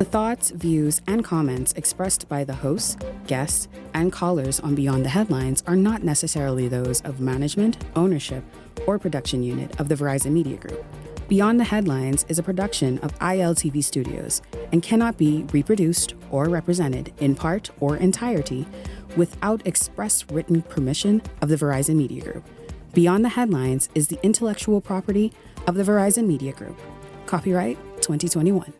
The thoughts, views, and comments expressed by the hosts, guests, and callers on Beyond the Headlines are not necessarily those of management, ownership, or production unit of the Verizon Media Group. Beyond the Headlines is a production of ILTV Studios and cannot be reproduced or represented in part or entirety without express written permission of the Verizon Media Group. Beyond the Headlines is the intellectual property of the Verizon Media Group. Copyright 2021.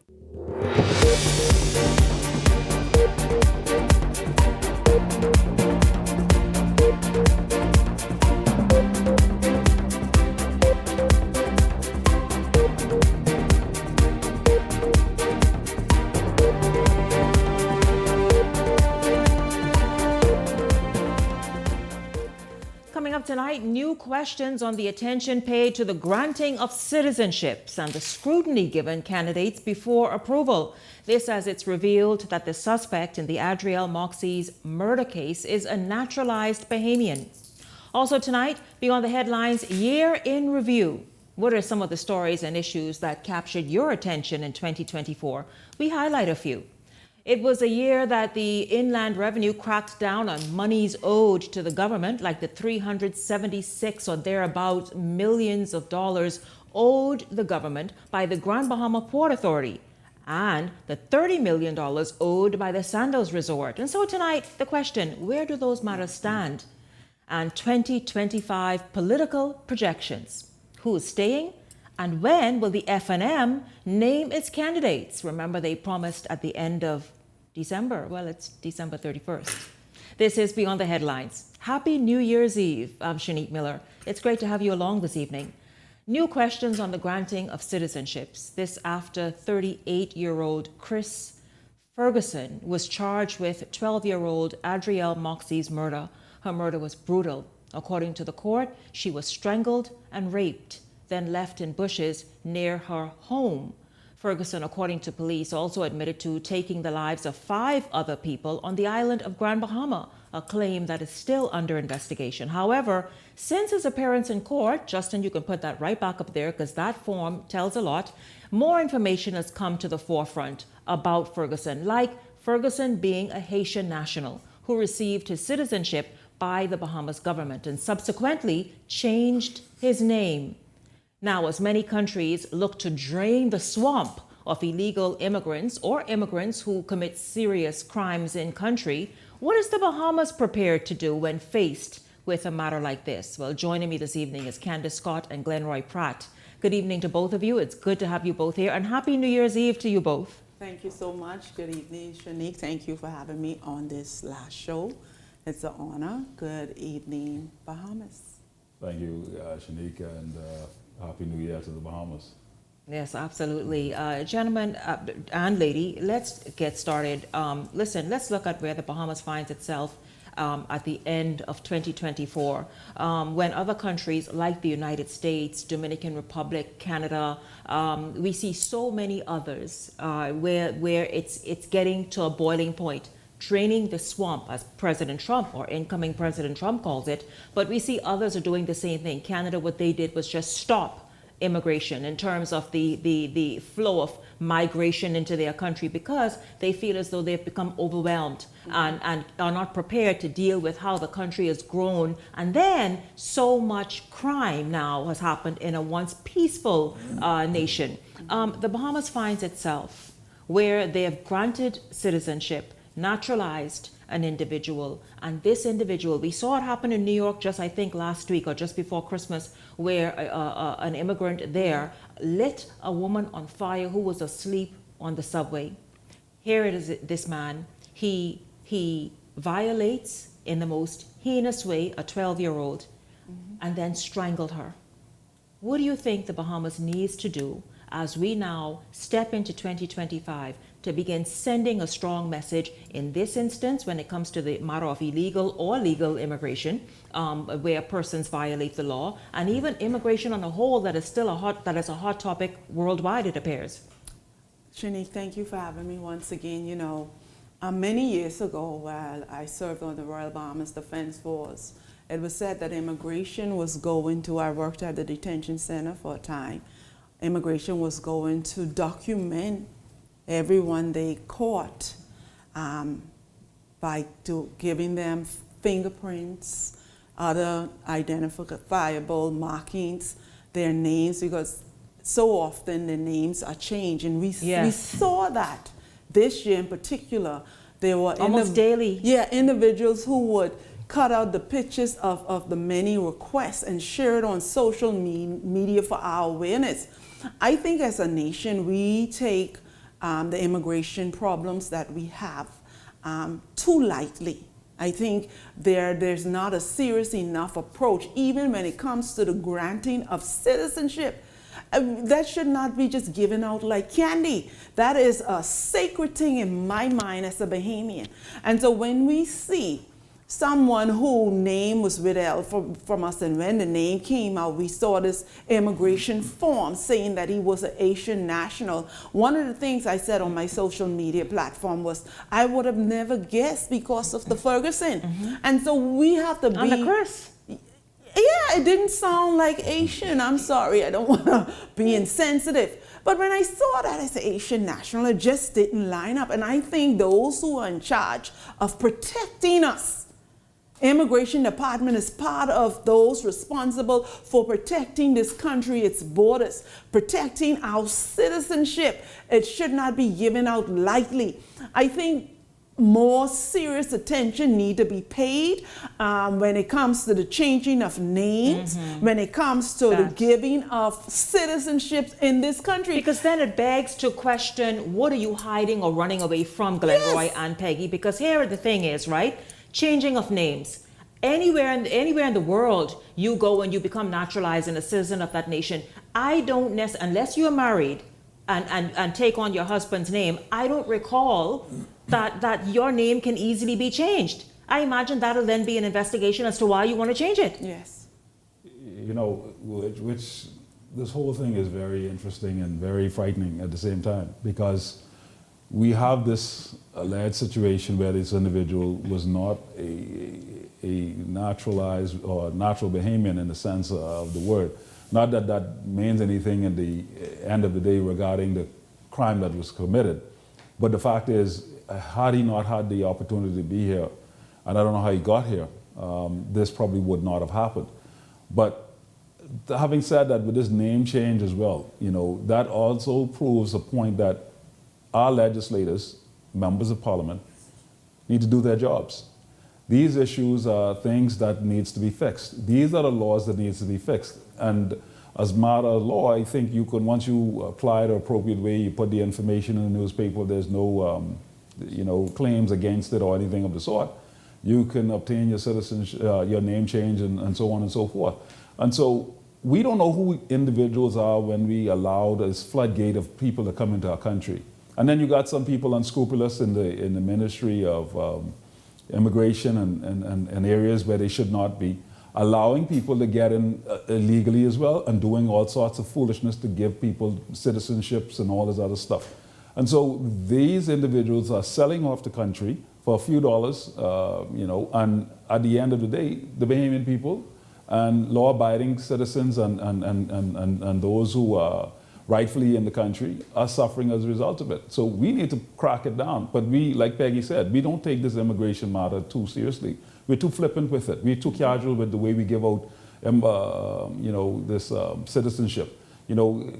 Coming up tonight, new questions on the attention paid to the granting of citizenships and the scrutiny given candidates before approval. This as it's revealed that the suspect in the Adriel Moxey's murder case is a naturalized Bahamian. Also tonight, Beyond the Headlines, Year in Review. What are some of the stories and issues that captured your attention in 2024? We highlight a few. It was a year that the Inland Revenue cracked down on monies owed to the government, like the 376 or thereabouts millions of dollars owed the government by the Grand Bahama Port Authority, and the $30 million owed by the Sandals Resort. And so tonight, the question, where do those matters stand? And 2025 political projections. Who is staying? And when will the F&M name its candidates? Remember, they promised at the end of December. Well, it's December 31st. This is Beyond the Headlines. Happy New Year's Eve. I'm Shanique Miller. It's great to have you along this evening. New questions on the granting of citizenships. This after 38-year-old Chris Ferguson was charged with 12-year-old Adriel Moxey's murder. Her murder was brutal. According to the court, she was strangled and raped, then left in bushes near her home. Ferguson, according to police, also admitted to taking the lives of 5 other people on the island of Grand Bahama, a claim that is still under investigation. However, since his appearance in court, Justin, you can put that right back up there because that form tells a lot, more information has come to the forefront about Ferguson, like Ferguson being a Haitian national who received his citizenship by the Bahamas government and subsequently changed his name. Now, as many countries look to drain the swamp of illegal immigrants or immigrants who commit serious crimes in country, what is the Bahamas prepared to do when faced with a matter like this? Well, joining me this evening is Candace Scott and Glenroy Pratt. Good evening to both of you. It's good to have you both here, and Happy New Year's Eve to you both. Thank you so much. Good evening, Shanique. Thank you for having me on this last show. It's an honor. Good evening, Bahamas. Thank you, Shanique, and Happy New Year to the Bahamas. Yes, absolutely. Gentlemen and lady, let's get started. Listen, let's look at where the Bahamas finds itself at the end of 2024, when other countries like the United States, Dominican Republic, Canada, we see so many others where it's getting to a boiling point, draining the swamp, as President Trump or incoming President Trump calls it. But we see others are doing the same thing. Canada, what they did was just stop immigration in terms of the flow of migration into their country because they feel as though they've become overwhelmed and are not prepared to deal with how the country has grown. And then so much crime now has happened in a once peaceful nation. The Bahamas finds itself where they have granted citizenship, naturalized an individual, and this individual, we saw it happen in New York just I think last week or just before Christmas, where an immigrant there lit a woman on fire who was asleep on the subway. Here it is, this man, he violates in the most heinous way a 12-year-old and then strangled her. What do you think the Bahamas needs to do as we now step into 2025 to begin sending a strong message in this instance when it comes to the matter of illegal or legal immigration, where persons violate the law, and even immigration on a whole that is still a hot topic worldwide, it appears? Shanique, thank you for having me once again. You know, many years ago, while I served on the Royal Bahamas Defense Force, it was said that immigration was going to, I worked at the detention center for a time, immigration was going to document everyone they caught by giving them fingerprints, other identifiable markings, their names, because so often the names are changed. And we saw that this year in particular. There were almost daily. Yeah, individuals who would cut out the pictures of the many requests and share it on social media for our awareness. I think as a nation, we take the immigration problems that we have too lightly. I think there's not a serious enough approach, even when it comes to the granting of citizenship. That should not be just given out like candy. That is a sacred thing in my mind as a Bahamian. And so when we see someone whose name was withheld from us, and when the name came out, we saw this immigration form saying that he was an Asian national. One of the things I said on my social media platform was, I would have never guessed because of the Ferguson. And so we have to be... And the Chris. Yeah, it didn't sound like Asian. I'm sorry, I don't want to be insensitive. But when I saw that as an Asian national, it just didn't line up. And I think those who are in charge of protecting us, Immigration Department is part of those responsible for protecting this country, its borders, protecting our citizenship. It should not be given out lightly. I think more serious attention need to be paid when it comes to the changing of names, when it comes to the giving of citizenships in this country. Because then it begs to question, what are you hiding or running away from, Glenroy and Peggy? Because here the thing is, right? Changing of names. Anywhere in the world you go and you become naturalized and a citizen of that nation, I don't necessarily, unless you're married and take on your husband's name, I don't recall that your name can easily be changed. I imagine that'll then be an investigation as to why you want to change it. Yes. You know, which this whole thing is very interesting and very frightening at the same time, because we have this alleged situation where this individual was not a naturalized or natural Bahamian in the sense of the word. Not that that means anything at the end of the day regarding the crime that was committed. But the fact is, had he not had the opportunity to be here, and I don't know how he got here, this probably would not have happened. But having said that, with this name change as well, you know, that also proves a point that our legislators, members of parliament, need to do their jobs. These issues are things that needs to be fixed. These are the laws that needs to be fixed. And as a matter of law, I think you can, once you apply it the appropriate way, you put the information in the newspaper, there's no you know, claims against it or anything of the sort, you can obtain your citizenship, your name change and so on and so forth. And so we don't know who individuals are when we allow this floodgate of people to come into our country. And then you got some people unscrupulous in the Ministry of Immigration and areas where they should not be, allowing people to get in illegally as well and doing all sorts of foolishness to give people citizenships and all this other stuff. And so these individuals are selling off the country for a few dollars, you know, and at the end of the day, the Bahamian people and law-abiding citizens and those who are rightfully in the country are suffering as a result of it. So we need to crack it down. But we, like Peggy said, we don't take this immigration matter too seriously. We're too flippant with it. We're too casual with the way we give out, you know, this citizenship. You know,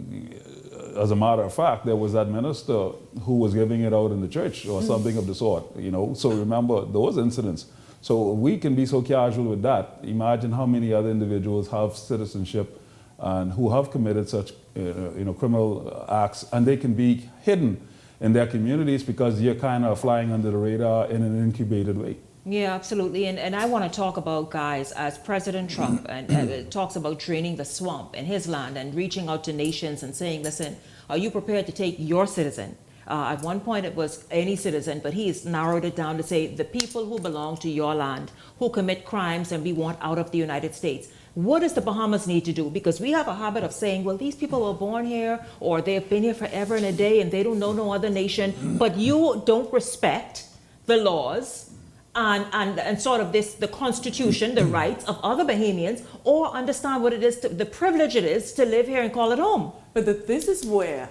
as a matter of fact, there was that minister who was giving it out in the church or something of the sort, you know. So remember those incidents. So we can be so casual with that. Imagine how many other individuals have citizenship and who have committed such you know, criminal acts, and they can be hidden in their communities because you're kind of flying under the radar in an incubated way. Yeah, absolutely. And I want to talk about, guys, as President Trump and talks about draining the swamp in his land and reaching out to nations and saying, listen, are you prepared to take your citizen? At one point it was any citizen, but he's narrowed it down to say the people who belong to your land, who commit crimes and we want out of the United States. What does the Bahamas need to do? Because we have a habit of saying, well, these people were born here or they've been here forever and a day and they don't know no other nation, but you don't respect the laws and sort of the Constitution, the rights of other Bahamians, or understand what it is, the privilege it is to live here and call it home. But this is where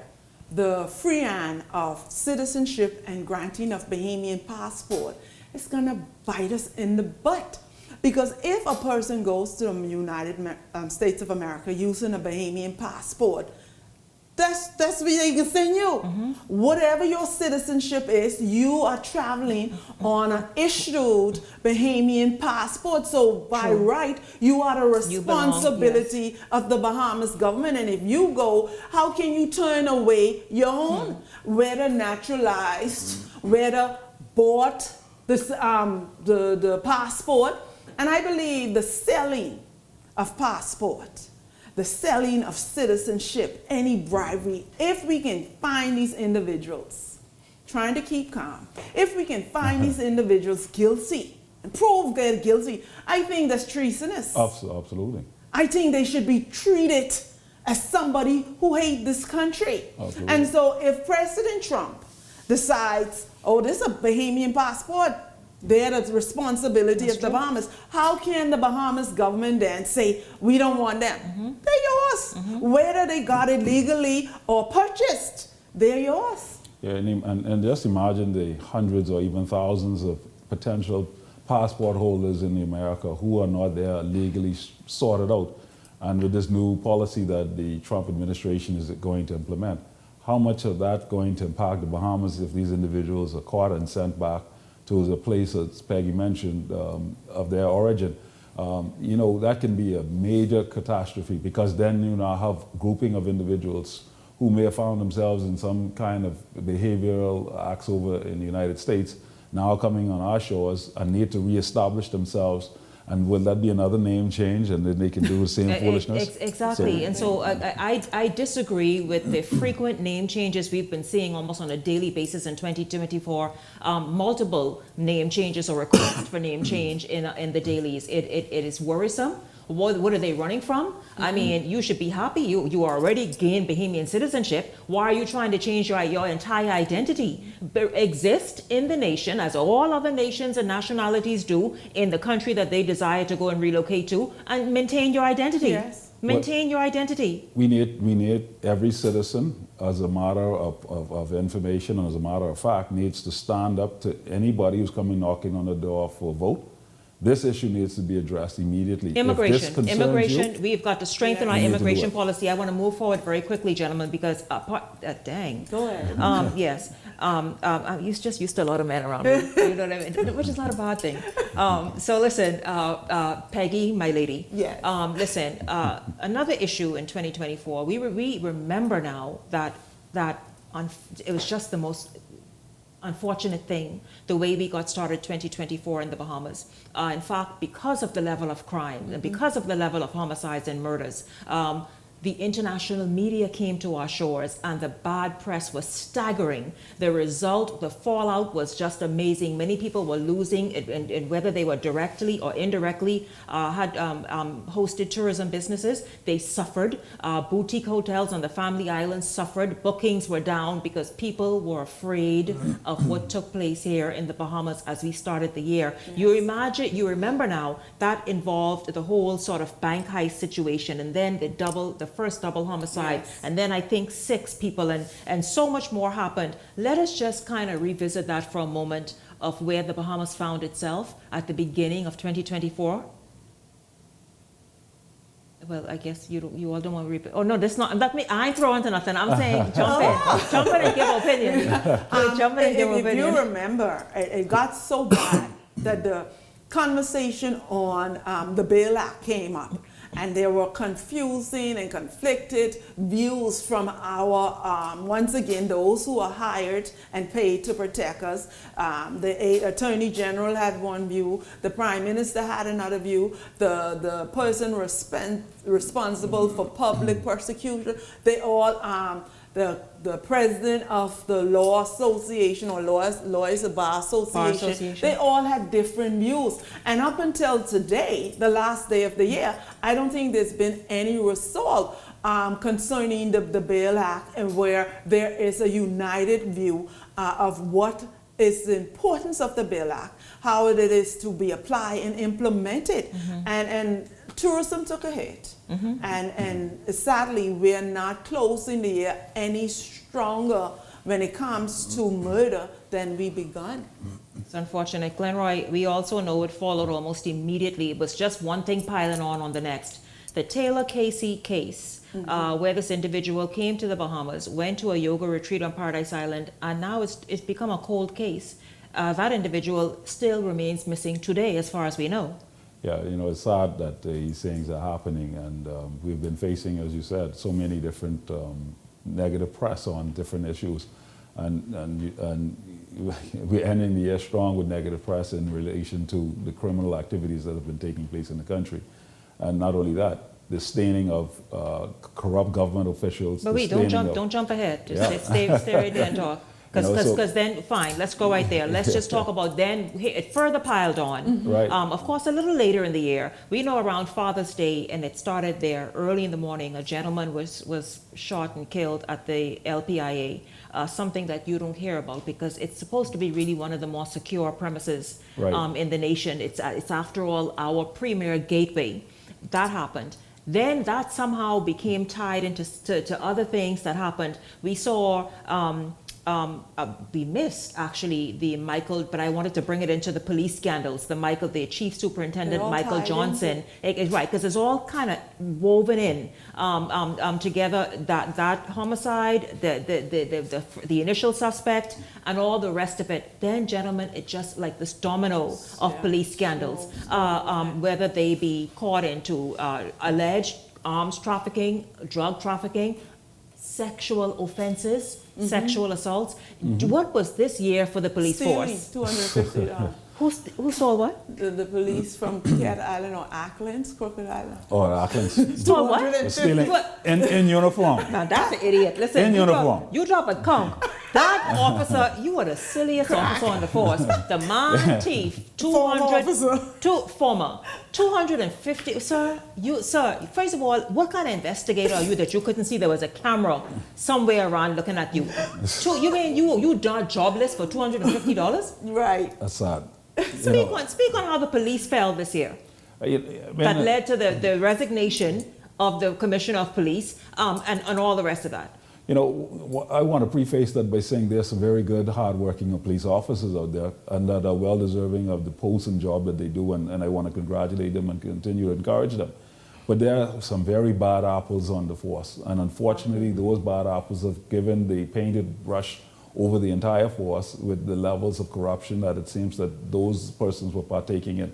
the freeing of citizenship and granting of Bahamian passport is going to bite us in the butt. Because if a person goes to the United States of America using a Bahamian passport, that's where they can send you. Whatever your citizenship is, you are traveling on an issued Bahamian passport. So by right, you are the responsibility of the Bahamas government. And if you go, how can you turn away your own? Whether naturalized, whether bought this, the passport. And I believe the selling of passport, the selling of citizenship, any bribery, if we can find these individuals trying to keep calm, if we can find these individuals guilty and prove they're guilty, I think that's treasonous. Absolutely. I think they should be treated as somebody who hates this country. Absolutely. And so if President Trump decides, oh, this is a Bahamian passport, they're the responsibility of the Bahamas. How can the Bahamas government then say, we don't want them? They're yours. Whether they got it legally or purchased, they're yours. Yeah, and just imagine the hundreds or even thousands of potential passport holders in America who are not there legally sorted out. And with this new policy that the Trump administration is going to implement, how much of that going to impact the Bahamas if these individuals are caught and sent back to the place, as Peggy mentioned, of their origin? You know, that can be a major catastrophe, because then you now have grouping of individuals who may have found themselves in some kind of behavioral acts over in the United States, now coming on our shores and need to reestablish themselves. And will that be another name change, and then they can do the same foolishness? Exactly. And so I disagree with the frequent name changes we've been seeing almost on a daily basis in 2024. Multiple name changes or requests for name change in the dailies. It is worrisome. What are they running from? I mean, you should be happy. You already gained Bahamian citizenship. Why are you trying to change your entire identity? Exist in the nation, as all other nations and nationalities do, in the country that they desire to go and relocate to, and maintain your identity. Yes. Maintain your identity. We need every citizen, as a matter of information and as a matter of fact, needs to stand up to anybody who's coming knocking on the door for a vote. This issue needs to be addressed immediately. Immigration. We've got to strengthen our We need to do immigration it. policy. I want to move forward very quickly, gentlemen, because dang. Go ahead. Yes. You just used to a lot of men around me. You know what I mean? Which is not a bad thing. So listen, Peggy, my lady. Yes. Listen, another issue in 2024. We remember now that it was just the most unfortunate thing, the way we got started 2024 in the Bahamas. In fact, because of the level of crime and because of the level of homicides and murders, the international media came to our shores, and the bad press was staggering. The result, the fallout was just amazing. Many people were losing, and whether they were directly or indirectly had hosted tourism businesses, they suffered. Boutique hotels on the Family Islands suffered. Bookings were down because people were afraid of what took place here in the Bahamas as we started the year. Yes. You remember now, that involved the whole sort of bank heist situation, and then the first double homicide, yes. and then I think 6 people, and so much more happened. Let us just kind of revisit that for a moment, of where the Bahamas found itself at the beginning of 2024. Well, I guess you all don't want to repeat. Oh no, that's not. That me. I ain't throwing to nothing. I'm saying jump in and give opinions. Jump in and give opinions. If you remember, it got so bad that the conversation on the Bail Act came up. And there were confusing and conflicted views from our, once again, those who are hired and paid to protect us. The Attorney General had one view, the Prime Minister had another view, the person responsible for public prosecution, they all, the president of the Law Association or Lawyers Bar Association, they all had different views. And up until today, the last day of the year, I don't think there's been any result concerning the Bail Act, and where there is a united view of what is the importance of the Bail Act, how it is to be applied and implemented. And tourism took a hit, and sadly, we're not closing the year any stronger when it comes to murder than we begun. It's unfortunate. Glenroy, we also know it followed almost immediately. It was just one thing piling on the next. The Taylor Casey case, where this individual came to the Bahamas, went to a yoga retreat on Paradise Island, and now it's become a cold case. That individual still remains missing today, as far as we know. Yeah, you know, it's sad that these things are happening, and we've been facing, as you said, so many different negative press on different issues, and we're ending the year strong with negative press in relation to the criminal activities that have been taking place in the country. And not only that, the staining of corrupt government officials. But wait, don't jump ahead. Just stay right there and talk. Because then, fine, let's go right there. Let's just talk about then, it further piled on. Right. Of course, a little later in the year, we know around Father's Day, and it started there early in the morning, a gentleman was shot and killed at the LPIA, something that you don't hear about because it's supposed to be really one of the more secure premises in the nation. It's after all, our premier gateway. That happened. Then that somehow became tied into to other things that happened. We saw, we missed actually the Michael, but I wanted to bring it into the police scandals. The Chief Superintendent Michael Johnson, right? Because it's all kind of woven in together. That homicide, the initial suspect, and all the rest of it. Then, gentlemen, it's just like this domino of police scandals. Whether they be caught into alleged arms trafficking, drug trafficking, sexual offenses, sexual assaults. What was this year for the police force? $250. Who stole what? The police from Cat Island or Acklands, Crooked Island. Oh, Acklands. Stole what? Stealing in uniform. Now that's an idiot. Listen, In uniform. You drop a conch. That officer, you are the silliest officer on the force. The man thief, 250. Sir, first of all, what kind of investigator are you that you couldn't see there was a camera somewhere around looking at you? You mean you jobless for $250? Right. That's sad. Speak on how the police fell this year. That led to the resignation of the commissioner of police and all the rest of that. You know, I want to preface that by saying there's some very good, hard-working police officers out there and that are well-deserving of the post and job that they do, and I want to congratulate them and continue to encourage them. But there are some very bad apples on the force, and unfortunately, those bad apples have given the painted brush over the entire force with the levels of corruption that it seems that those persons were partaking in.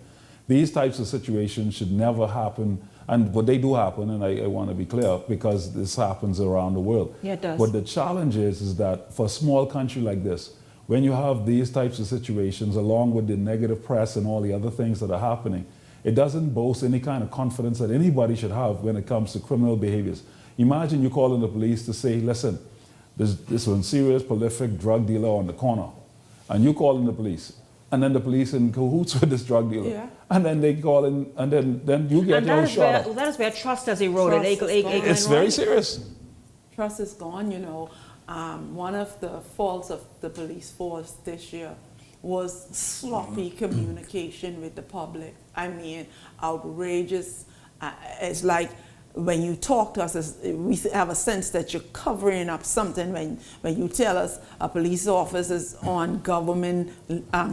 These types of situations should never happen. But they do happen, and I want to be clear, because this happens around the world. Yeah, it does. But the challenge is that for a small country like this, when you have these types of situations, along with the negative press and all the other things that are happening, it doesn't boast any kind of confidence that anybody should have when it comes to criminal behaviors. Imagine you calling the police to say, listen, there's one serious, prolific drug dealer on the corner, and you calling the police. And then the police in cahoots with this drug dealer. Yeah. And then they call in, and then you get your shot up. That is where trust has eroded. It's very serious. Trust is gone, you know. One of the faults of the police force this year was sloppy communication with the public. I mean, outrageous. It's like when you talk to us, we have a sense that you're covering up something when you tell us a police officer is on government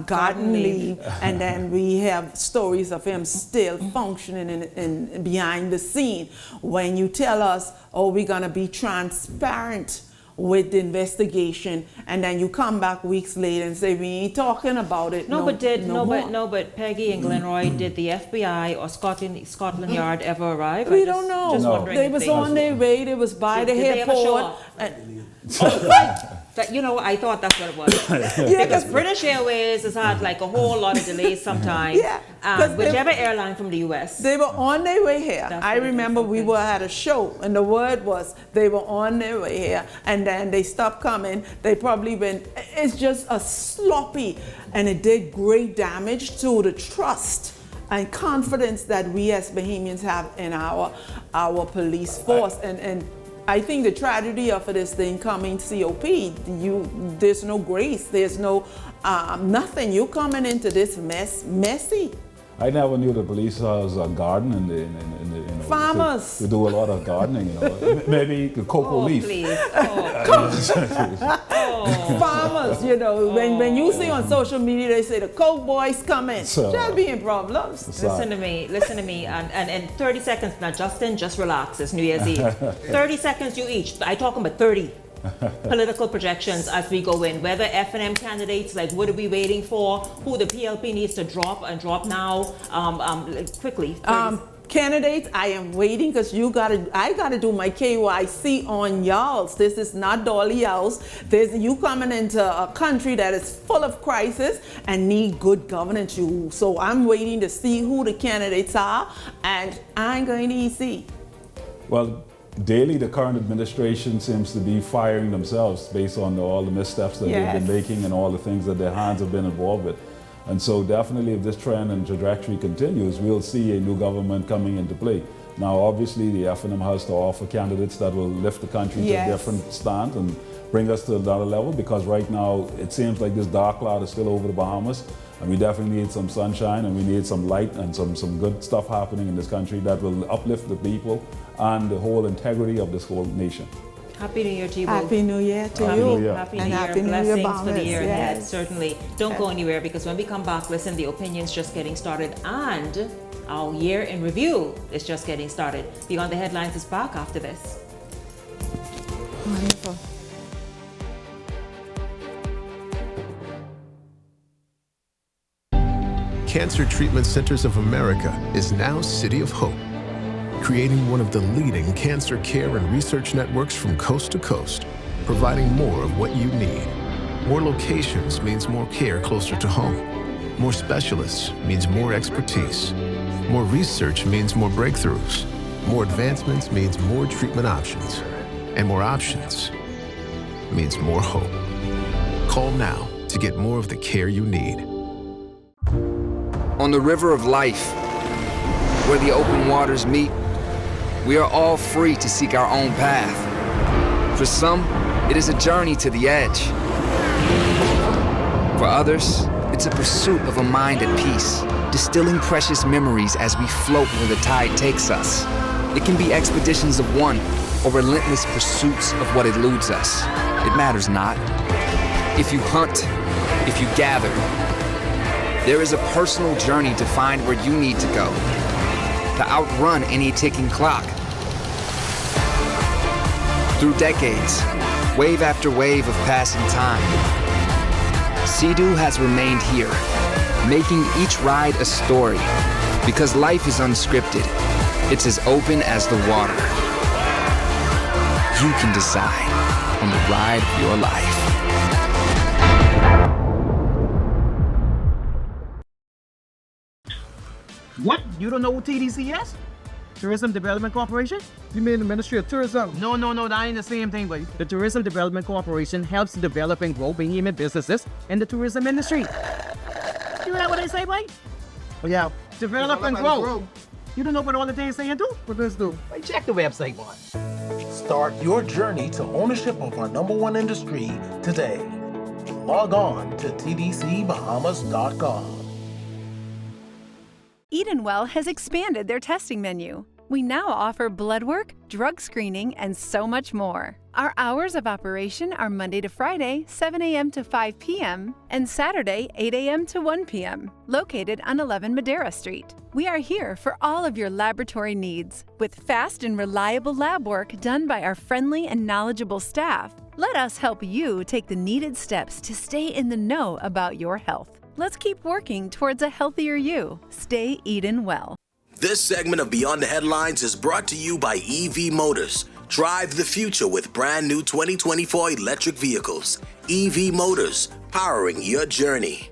garden leave, and then we have stories of him still functioning in behind the scene. When you tell us, oh, we're going to be transparent with the investigation, and then you come back weeks later and say we ain't talking about it. But Peggy and Glenroy, did the FBI or Scotland Yard ever arrive? We don't know. Just wondering They if was on their way. They was by the airport. I thought that's what it was. Because British Airways has had like a whole lot of delays sometimes. Whichever airline from the US. They were on their way here. I remember we had a show, and the word was they were on their way here, and then they stopped coming. They probably been. It's just a sloppy, and it did great damage to the trust and confidence that we as Bahamians have in our police force. And I think the tragedy of it is the incoming COP. There's no grace. There's no nothing. You're coming into this messy. I never knew the police has a garden in the Farmers. to do a lot of gardening, you know. Maybe the cocoa leaf. Please. Farmers, you know, when you see on social media, they say the Coke boys coming. They'll be in problems. Listen to me, and 30 seconds. Now, Justin, just relax. It's New Year's Eve. 30 seconds you each. I talking about 30 political projections as we go in. Whether F&M candidates, like what are we waiting for? Who the PLP needs to drop and drop now, quickly. Candidates, I am waiting because I gotta do my KYC on y'all's. This is not Dolly House. You coming into a country that is full of crisis and need good governance. So I'm waiting to see who the candidates are, and I ain't going to EC. Well, daily the current administration seems to be firing themselves based on all the missteps that they've been making and all the things that their hands have been involved with. And so definitely if this trend and trajectory continues, we'll see a new government coming into play. Now obviously the F&M has to offer candidates that will lift the country to a different stand and bring us to another level, because right now it seems like this dark cloud is still over the Bahamas, and we definitely need some sunshine and we need some light and some good stuff happening in this country that will uplift the people and the whole integrity of this whole nation. Happy New Year to you both. Happy New Year to Happy you. New Year. Happy New And Year. Happy New Year, Blessings Bahamas. for the year ahead. Yes. Certainly. Don't go anywhere, because when we come back, listen, the opinion's just getting started and our year in review is just getting started. Beyond the Headlines is back after this. Wonderful. Cancer Treatment Centers of America is now City of Hope, creating one of the leading cancer care and research networks from coast to coast, providing more of what you need. More locations means more care closer to home. More specialists means more expertise. More research means more breakthroughs. More advancements means more treatment options. And more options means more hope. Call now to get more of the care you need. On the river of life, where the open waters meet, we are all free to seek our own path. For some, it is a journey to the edge. For others, it's a pursuit of a mind at peace, distilling precious memories as we float where the tide takes us. It can be expeditions of one, or relentless pursuits of what eludes us. It matters not. If you hunt, if you gather, there is a personal journey to find where you need to go, to outrun any ticking clock. Through decades, wave after wave of passing time, Sea-Doo has remained here, making each ride a story, because life is unscripted. It's as open as the water. You can decide on the ride of your life. What? You don't know what TDC is? Tourism Development Corporation? You mean the Ministry of Tourism? No, that ain't the same thing, buddy. The Tourism Development Corporation helps develop and grow behemoth businesses in the tourism industry. You hear what they say, buddy? Oh, yeah. Develop and grow. You don't know what all the things saying do? What does do? Hey, check the website, boy. Start your journey to ownership of our #1 industry today. Log on to tdcbahamas.com. Edenwell has expanded their testing menu. We now offer blood work, drug screening, and so much more. Our hours of operation are Monday to Friday, 7 a.m. to 5 p.m., and Saturday, 8 a.m. to 1 p.m., located on 11 Madera Street. We are here for all of your laboratory needs, with fast and reliable lab work done by our friendly and knowledgeable staff. Let us help you take the needed steps to stay in the know about your health. Let's keep working towards a healthier you. Stay Eden well. This segment of Beyond the Headlines is brought to you by EV Motors. Drive the future with brand new 2024 electric vehicles. EV Motors, powering your journey.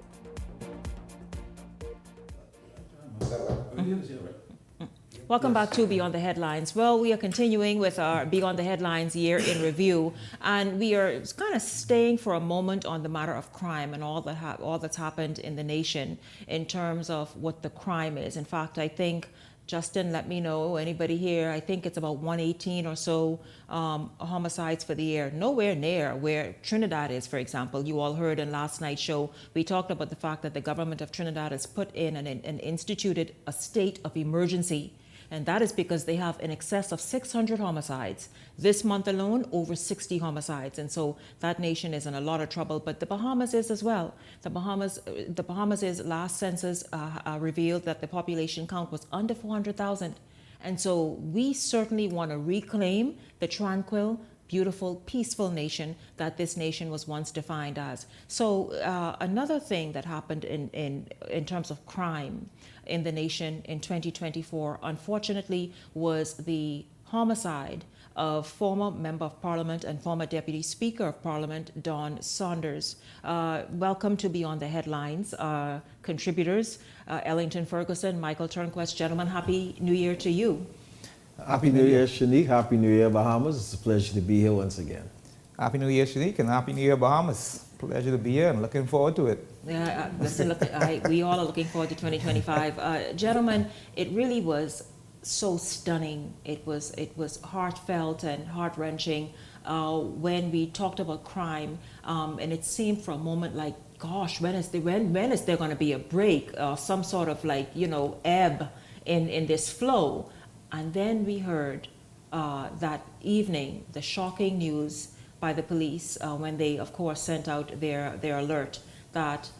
Welcome back to Beyond the Headlines. Well, we are continuing with our Beyond the Headlines year in review, and we are kind of staying for a moment on the matter of crime and all that's happened in the nation in terms of what the crime is. In fact, I think Justin, let me know, anybody here, I think it's about 118 or so homicides for the year. Nowhere near where Trinidad is, for example. You all heard in last night's show, we talked about the fact that the government of Trinidad has put in and instituted a state of emergency. And that is because they have in excess of 600 homicides. This month alone, over 60 homicides. And so that nation is in a lot of trouble, but the Bahamas is as well. The Bahamas' last census revealed that the population count was under 400,000. And so we certainly want to reclaim the tranquil, beautiful, peaceful nation that this nation was once defined as. So another thing that happened in terms of crime in the nation in 2024, unfortunately, was the homicide of former Member of Parliament and former Deputy Speaker of Parliament, Don Saunders. Welcome to Beyond the Headlines, contributors, Ellington Ferguson, Michael Turnquest. Gentlemen, Happy New Year to you. Happy New Year, Shanique. Happy New Year, Bahamas. It's a pleasure to be here once again. Happy New Year, Shanique, and Happy New Year, Bahamas. Pleasure to be here and looking forward to it. Yeah, listen, we all are looking forward to 2025. Gentlemen, it really was so stunning. It was heartfelt and heart-wrenching when we talked about crime, and it seemed for a moment like, gosh, when is there going to be a break, some sort of ebb in this flow? And then we heard that evening the shocking news by the police when they, of course, sent out their alert that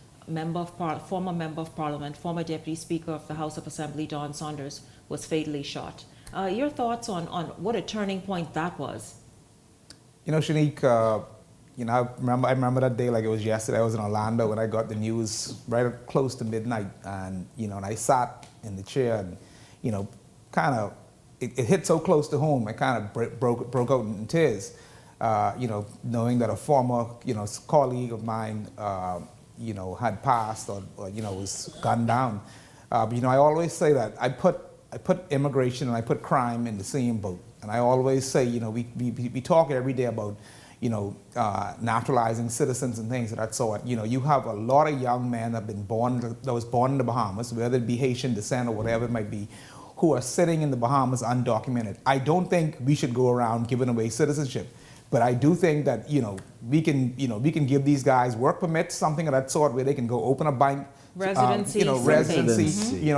former Member of Parliament, former Deputy Speaker of the House of Assembly, Don Saunders, was fatally shot. Your thoughts on what a turning point that was? Shanique, I remember that day like it was yesterday. I was in Orlando when I got the news right close to midnight, and and I sat in the chair and kind of it hit so close to home. I kind of broke out in tears. Knowing that a former, colleague of mine, had passed or was gunned down. I always say that I put immigration and I put crime in the same boat. And I always say, we talk every day about, naturalizing citizens and things of that sort. You have a lot of young men that was born in the Bahamas, whether it be Haitian descent or whatever it might be, who are sitting in the Bahamas undocumented. I don't think we should go around giving away citizenship. But I do think that we can give these guys work permits, something of that sort, where they can go open a bank, residency,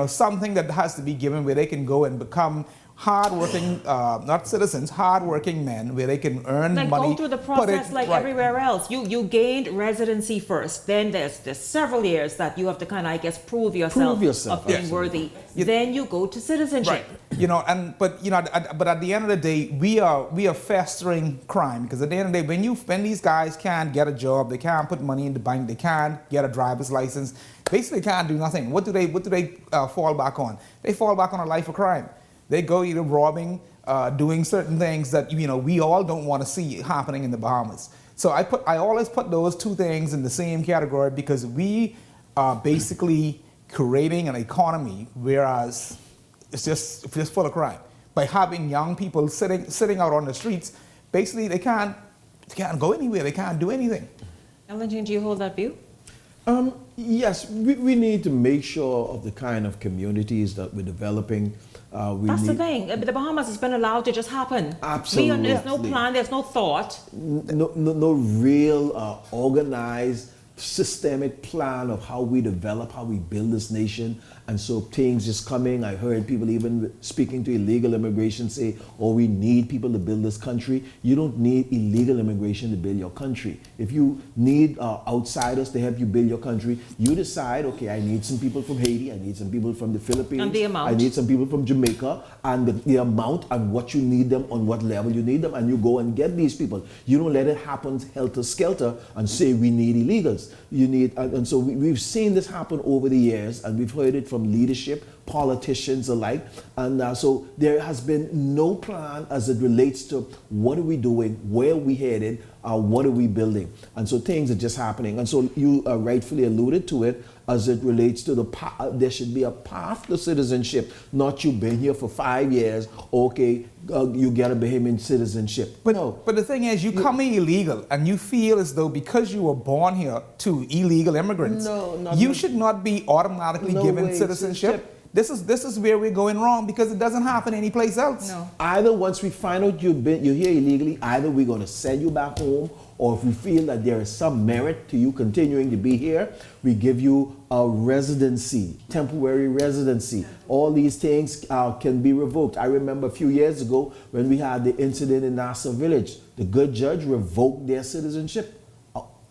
something that has to be given where they can go and become hardworking, not citizens, hardworking men, where they can earn money. Go through the process everywhere else. You gained residency first, then there's several years that you have to kind of, I guess, prove yourself of being worthy. Then you go to citizenship. Right. But at the end of the day, we are festering crime, because at the end of the day, when these guys can't get a job, they can't put money in the bank, they can't get a driver's license, basically can't do nothing. What do they fall back on? They fall back on a life of crime. They go either robbing, doing certain things that we all don't want to see happening in the Bahamas. So I always put those two things in the same category, because we are basically creating an economy whereas it's just full of crime. By having young people sitting out on the streets, basically they can't go anywhere, they can't do anything. Ellington, do you hold that view? Yes, we need to make sure of the kind of communities that we're developing. That's the thing. The Bahamas has been allowed to just happen. Absolutely. There's no plan, there's no thought. No real organized, systemic plan of how we develop, how we build this nation. And so things just coming. I heard people even speaking to illegal immigration say, we need people to build this country. You don't need illegal immigration to build your country. If you need outsiders to help you build your country, you decide, okay, I need some people from Haiti, I need some people from the Philippines, and the amount. I need some people from Jamaica, and the amount and what you need them, on what level you need them, and you go and get these people. You don't let it happen helter-skelter and say we need illegals. And so we've seen this happen over the years, and we've heard it from leadership, politicians alike, and so there has been no plan as it relates to what are we doing, where are we headed, what are we building, and so things are just happening. And so you rightfully alluded to it as it relates to there should be a path to citizenship, not you've been here for 5 years, okay, you get a Bahamian citizenship. But the thing is, you come in illegal, and you feel as though because you were born here to illegal immigrants, you should not be automatically given citizenship. This is where we're going wrong because it doesn't happen anyplace else. No. Either once we find out you're here illegally, either we're going to send you back home, or if we feel that there is some merit to you continuing to be here, we give you a residency, temporary residency. All these things can be revoked. I remember a few years ago when we had the incident in Nassau Village, the good judge revoked their citizenship.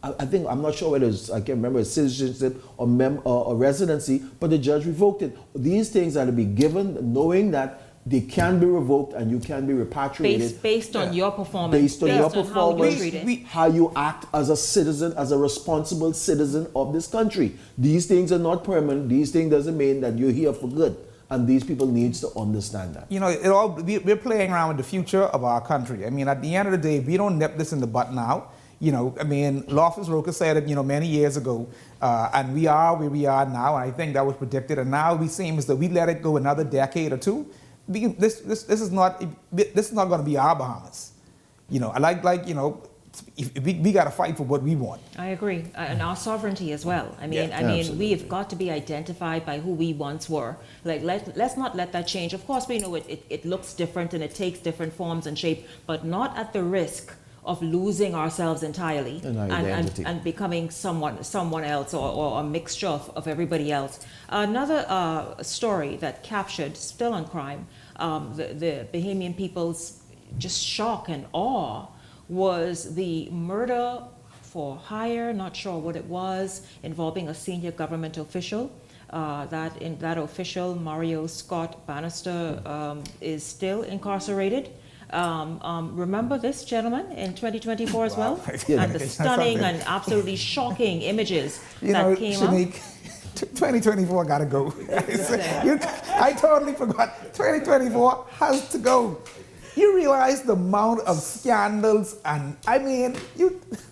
I think, I'm not sure whether it's, I can't remember, it's citizenship or residency, but the judge revoked it. These things are to be given knowing that they can be revoked and you can be repatriated. Based on your performance. Based on your performance, how you act as a citizen, as a responsible citizen of this country. These things are not permanent. These things doesn't mean that you're here for good. And these people need to understand that. You know, we're playing around with the future of our country. I mean, at the end of the day, if we don't nip this in the bud now, you know, I mean, Loftus Roker said it, you know, many years ago, and we are where we are now, and I think that was predicted, and now we seem as though we let it go another decade or two. This is not going to be our Bahamas. You know, you know, we got to fight for what we want. I agree, and our sovereignty as well. I mean, we've got to be identified by who we once were. Like, let's not let that change. Of course, we know it looks different and it takes different forms and shape, but not at the risk of losing ourselves entirely and becoming someone else or a mixture of everybody else. Another story that captured, still on crime, the Bahamian people's just shock and awe was the murder for hire, not sure what it was, involving a senior government official. That official, Mario Scott Bannister, is still incarcerated. Remember this gentleman in 2024 as well? And the stunning and absolutely shocking images that came up. 2024 gotta go. I totally forgot. 2024 has to go. You realize the amount of scandals and, I mean,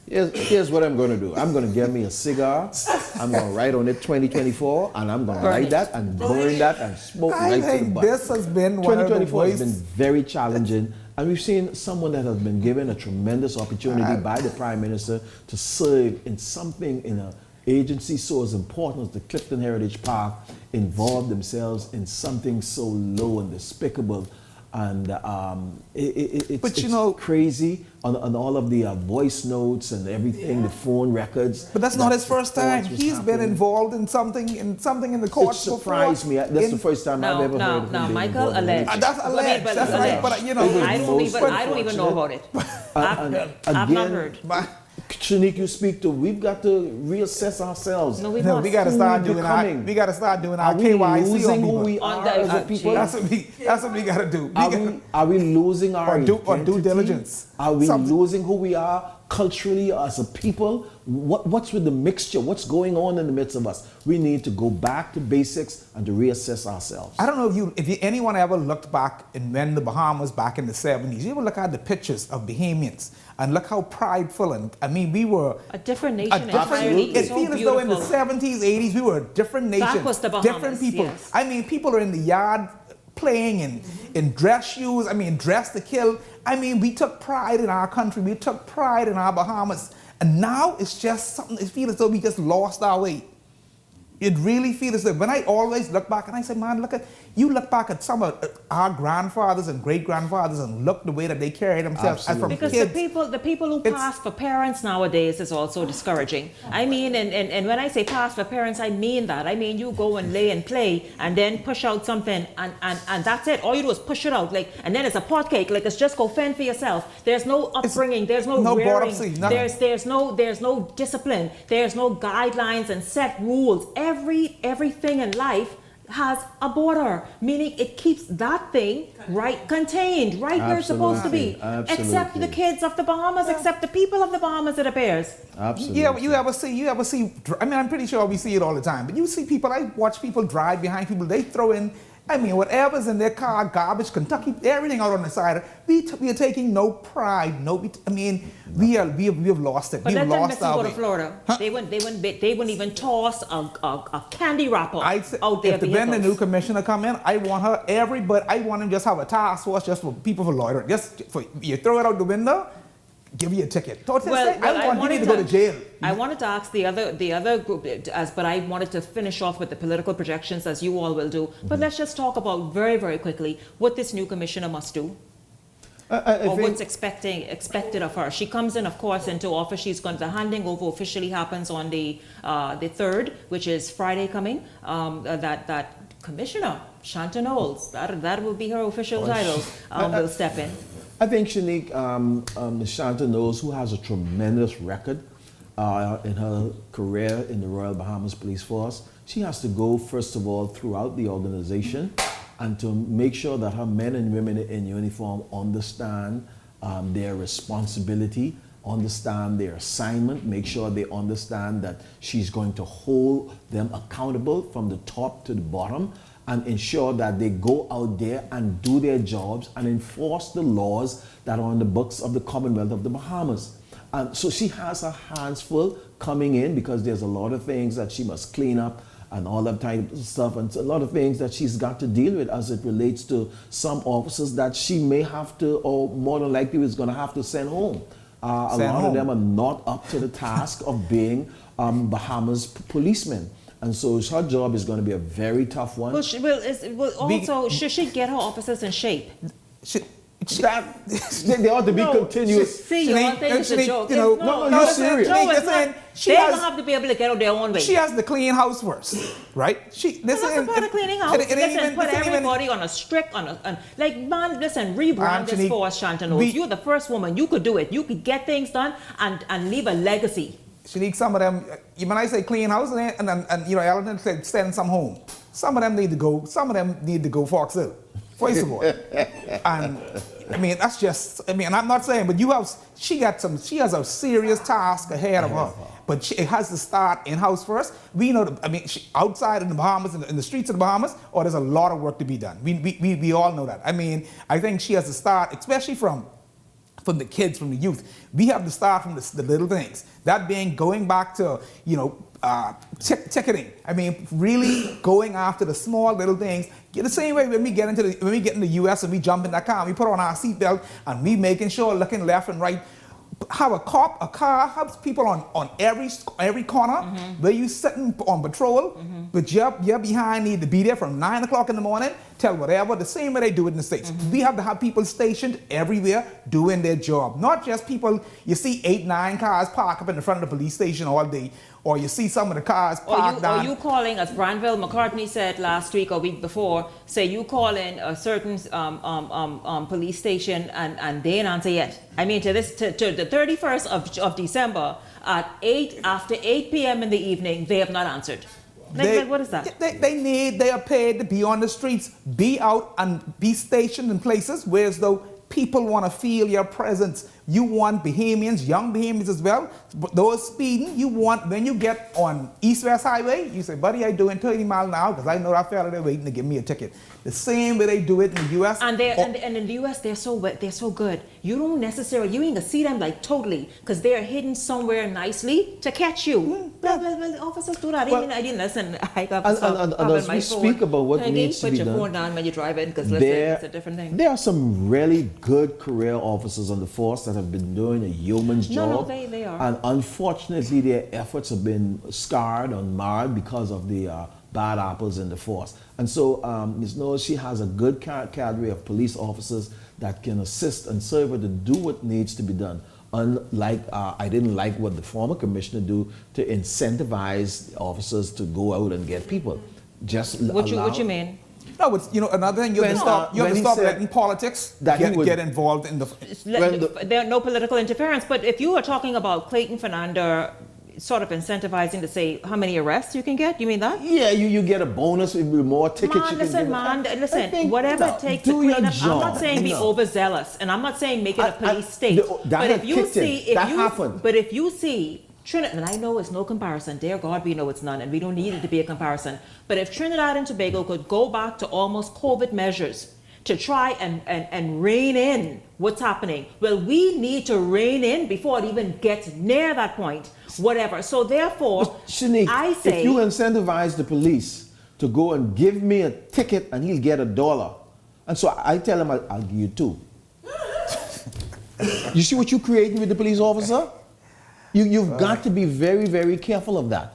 Here's what I'm going to do. I'm going to get me a cigar. I'm going to write on it 2024, and I'm going to light that and burn that and smoke right to the butt. I think this has been one of the 2024 has been very challenging, and we've seen someone that has been given a tremendous opportunity by the Prime Minister to serve in something in an agency so as important as the Clifton Heritage Park involve themselves in something so low and despicable. And it's crazy on all of the voice notes and everything, the phone records. But that's not his first time. He's been involved in something in the courts. It surprised me. That's the first time I've ever heard of him. Michael, alleged. That's alleged. That's right. But you know, I don't even know about it. I've not heard. Shanique, you speak to. We've got to reassess ourselves. No, we must. We got to start doing our. We got to start doing our KYC losing on who we are as a people. That's what we got to do. Are we losing our due diligence? Are we losing who we are culturally as a people? What's with the mixture? What's going on in the midst of us? We need to go back to basics and to reassess ourselves. I don't know if anyone ever looked back in when the Bahamas back in the 70s. You ever look at the pictures of Bahamians and look how prideful and I mean we were a different nation. It feels as though in the 70s, 80s we were a different nation. That was the Bahamas, different people. Yes. I mean, people are in the yard playing in dress shoes. I mean, dress to kill. I mean, we took pride in our country. We took pride in our Bahamas. And now it's just something, it feels as though we just lost our way. It really feels as though, when I always look back and I say, man, you look back at some of our grandfathers and great-grandfathers and look the way that they carry themselves. Because kids, the people who pass for parents nowadays is also discouraging. I mean, and when I say pass for parents, I mean that. I mean, you go and lay and play and then push out something and that's it. All you do is push it out. And then it's a pot cake. It's just go fend for yourself. There's no upbringing. There's no rearing. There's no discipline. There's no guidelines and set rules. Everything in life has a border, meaning it keeps that thing contained right where it's supposed to be. Absolutely. Except the kids of the Bahamas, except the people of the Bahamas, it appears. Absolutely. Yeah, you ever see, I mean, I'm pretty sure we see it all the time, but you see people, I watch people drive behind people, they throw in, I mean, whatever's in their car, garbage, Kentucky, everything out on the side. We are taking no pride. We have lost it. But we've let lost them our go to way. Florida. Huh? They wouldn't even toss a candy wrapper out there. If the new commissioner come in, I want him just have a task force just for people for loitering. Just for you throw it out the window, give you a ticket. Well, I don't want you to go to jail. I wanted to ask the other group, but I wanted to finish off with the political projections, as you all will do. But let's just talk about very, very quickly what this new commissioner must do. Or what's expected of her. She comes in, of course, into office. She's going to, the handing over officially happens on the 3rd, which is Friday coming. That Commissioner Shanta Knowles, that will be her official title, will step in. I think Shanique, Shanta Knowles, who has a tremendous record in her career in the Royal Bahamas Police Force, she has to go, first of all, throughout the organization and to make sure that her men and women in uniform understand their responsibility, understand their assignment, make sure they understand that she's going to hold them accountable from the top to the bottom, and ensure that they go out there and do their jobs and enforce the laws that are on the books of the Commonwealth of the Bahamas. And so she has her hands full coming in, because there's a lot of things that she must clean up and all that type of stuff, and a lot of things that she's got to deal with as it relates to some officers that she may have to, or more than likely is going to have to send home. A lot of them are not up to the task of being Bahamas policemen. And so her job is going to be a very tough one. Should she get her officers in shape? They ought to be continuous. See, you think it's a joke. No, you're serious. No, it's not. They don't have to be able to get out their own way. She has to clean house first, right? That's a part of cleaning house. Listen, put everybody on a strict, rebrand this force, Shanta Knowles. You're the first woman. You could do it. You could get things done and leave a legacy. Shanique, some of them, when I say clean house, and Ellen said send some home. Some of them need to go. Some of them need to go Fox Hill. First of all, and I mean that's just. I mean, I'm not saying, but she has a serious task ahead of her. But it has to start in house first. We know. Outside in the Bahamas, in the streets of the Bahamas, there's a lot of work to be done. We all know that. I mean, I think she has to start, especially from the kids, from the youth. We have to start from the little things. That being going back to ticketing. I mean, really going after the small little things. The same way when we get in the U.S. and we jump in that car, we put on our seatbelt and we making sure, looking left and right. Have a car, have people on every corner where you sitting on patrol, but you're behind, need to be there from 9 o'clock in the morning till whatever, the same way they do it in the States. We have to have people stationed everywhere doing their job. Not just people, you see 8, 9 cars parked up in the front of the police station all day, or you see some of the cars parked down. Or you calling, as Branville McCartney said last week or week before, say you call in a certain police station and they didn't answer yet. I mean, to the 31st of December at 8 after 8 p.m. in the evening, they have not answered. What is that? They are paid to be on the streets, be out and be stationed in places where as though people want to feel your presence. You want Bahamians, young Bahamians as well, but those speeding, you want, when you get on East-West Highway, you say, buddy, I'm doing 30 miles an hour because I know that fella there waiting to give me a ticket. The same way they do it in the U.S. And in the U.S., they're so good. You don't necessarily, you ain't gonna see them like totally, because they're hidden somewhere nicely to catch you. Well, the officers do that. I didn't listen. I got and as we speak about what needs to be done, put your phone down when you drive it, because it's a different thing. There are some really good career officers on the force that have been doing a yeoman's job. No, they are. And unfortunately, their efforts have been scarred and marred because of the bad apples in the force. And so Ms. Knowles, she has a good cadre of police officers that can assist and serve her to do what needs to be done. Unlike, I didn't like what the former commissioner do to incentivize officers to go out and get people. What you mean? No, it's, another thing, you have to stop letting politics get involved in there are no political interference, but if you are talking about Clayton Fernandez sort of incentivizing to say how many arrests you can get, you mean that? Yeah, you get a bonus with more tickets. Listen, whatever it takes to clean up. I'm not saying be overzealous, and I'm not saying make it a police state. But if you see Trinidad, and I know it's no comparison, dear God, we know it's none, and we don't need it to be a comparison. But if Trinidad and Tobago could go back to almost COVID measures to try and rein in what's happening, well, we need to rein in before it even gets near that point, whatever. So therefore, Shanique, I say, if you incentivize the police to go and give me a ticket and he'll get $1, and so I tell him I'll give you 2. You see what you're creating with the police officer? You've got to be very, very careful of that.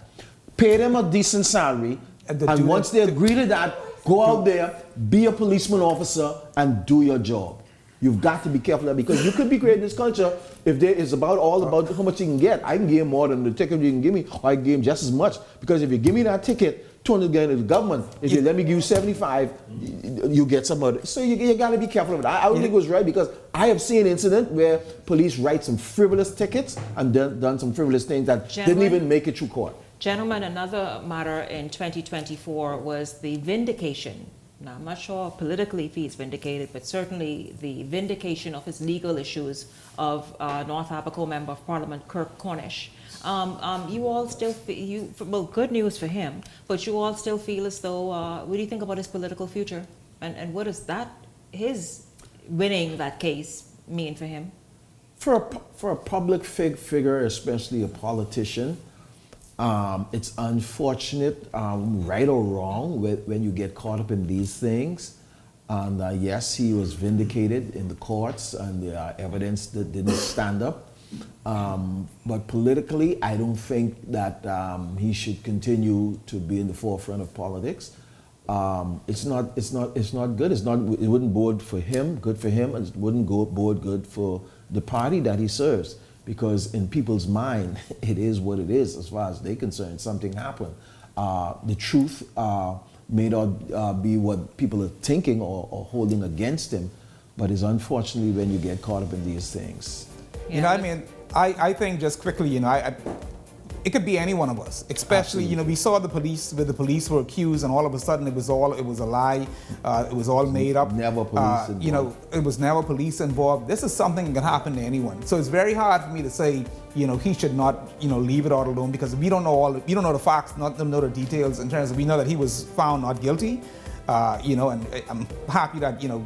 Pay them a decent salary, and once they agree to that, go out there, be a policeman officer, and do your job. You've got to be careful of that, because you could be creating this culture if there is all about how much you can get. I can give more than the ticket you can give me, or I can give just as much. Because if you give me that ticket, 200 grand to the government. If you let me give you 75, you get some other. So you got to be careful of that. I don't think it was right, because I have seen an incident where police write some frivolous tickets and done some frivolous things that didn't even make it through court. Gentlemen, another matter in 2024 was the vindication. Now, I'm not sure politically if he's vindicated, but certainly the vindication of his legal issues of North Abaco Member of Parliament Kirk Cornish. You all still, well, good news for him, but you all still feel as though, what do you think about his political future? And what does his winning that case mean for him? For a public figure, especially a politician, it's unfortunate, right or wrong, when you get caught up in these things. And yes, he was vindicated in the courts, and there are evidence that didn't stand up. But politically, I don't think that he should continue to be in the forefront of politics. It's not good. It wouldn't bode for him, good for him, and it wouldn't bode good for the party that he serves. Because in people's mind, it is what it is as far as they're concerned. Something happened. The truth may not be what people are thinking or holding against him, but it's unfortunately when you get caught up in these things. You know, I mean, I think just quickly, you know, it could be any one of us, especially, absolutely. You know, we saw the police, where the police were accused, and all of a sudden it was a lie, it was all made up. Never police involved. You know, it was never police involved. This is something that can happen to anyone. So it's very hard for me to say, you know, he should not, you know, leave it all alone, because we don't know the facts, not know the details in terms of, we know that he was found not guilty, you know, and I'm happy that, you know,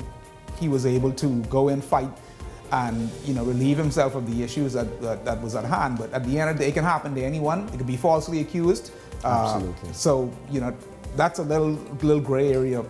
he was able to go and fight and, you know, relieve himself of the issues that was at hand. But at the end of the day, it can happen to anyone. It could be falsely accused. Absolutely. So, you know, that's a little gray area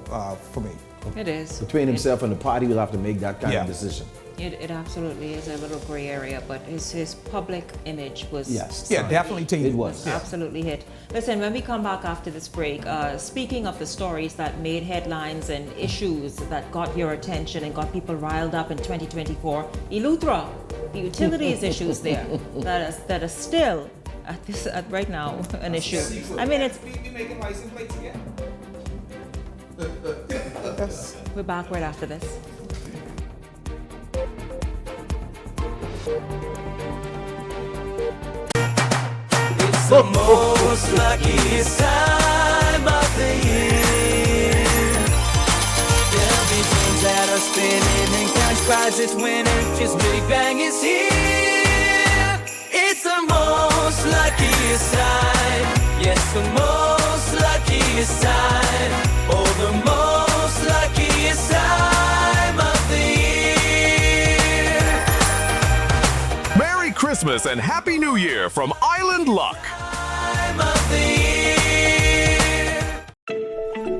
for me. It is. Between himself and the party, we'll have to make that kind of decision. It absolutely is a little gray area, but his public image was definitely tainted. It was absolutely hit. Listen, when we come back after this break, speaking of the stories that made headlines and issues that got your attention and got people riled up in 2024, Eleuthera, the utilities issues there that are still right now an issue. I mean, it's. We making license plates again. We're back right after this. It's the most luckiest time of the year. There'll be dreams that are spinning and cash prizes winning. Just Big Bang is here. It's the most luckiest time. Yes, the most luckiest time. Oh, the most luckiest time of the year. Merry Christmas and Happy New Year from Island Luck.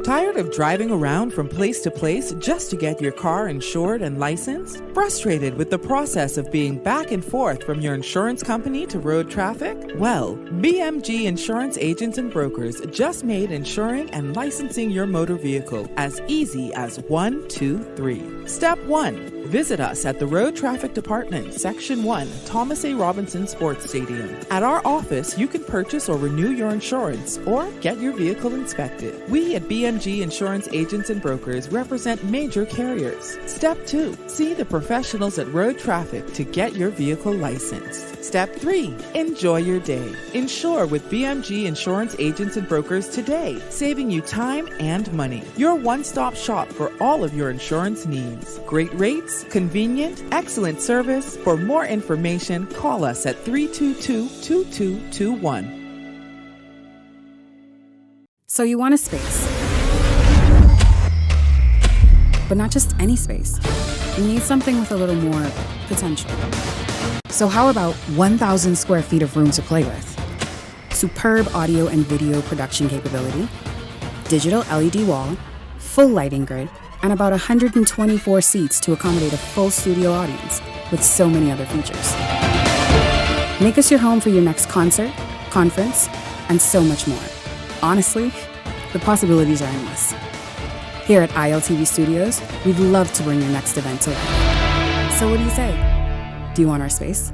Tired of driving around from place to place just to get your car insured and licensed? Frustrated with the process of being back and forth from your insurance company to road traffic? Well, BMG Insurance Agents and Brokers just made insuring and licensing your motor vehicle as easy as 1, 2, 3. Step 1. Visit us at the Road Traffic Department, Section 1, Thomas A. Robinson Sports Stadium. At our office, you can purchase or renew your insurance or get your vehicle inspected. We at BMG Insurance Agents and Brokers represent major carriers. Step 2. See the professionals at Road Traffic to get your vehicle licensed. Step 3. Enjoy your day. Insure with BMG Insurance Agents and Brokers today, saving you time and money. Your one-stop shop for all of your insurance needs. Great rates, convenient, excellent service. For more information, call us at 322-2221. So you want a space. But not just any space. You need something with a little more potential. So how about 1,000 square feet of room to play with? Superb audio and video production capability, digital LED wall, full lighting grid, and about 124 seats to accommodate a full studio audience, with so many other features. Make us your home for your next concert, conference, and so much more. Honestly, the possibilities are endless. Here at ILTV Studios, we'd love to bring your next event to life. So what do you say? Do you want our space?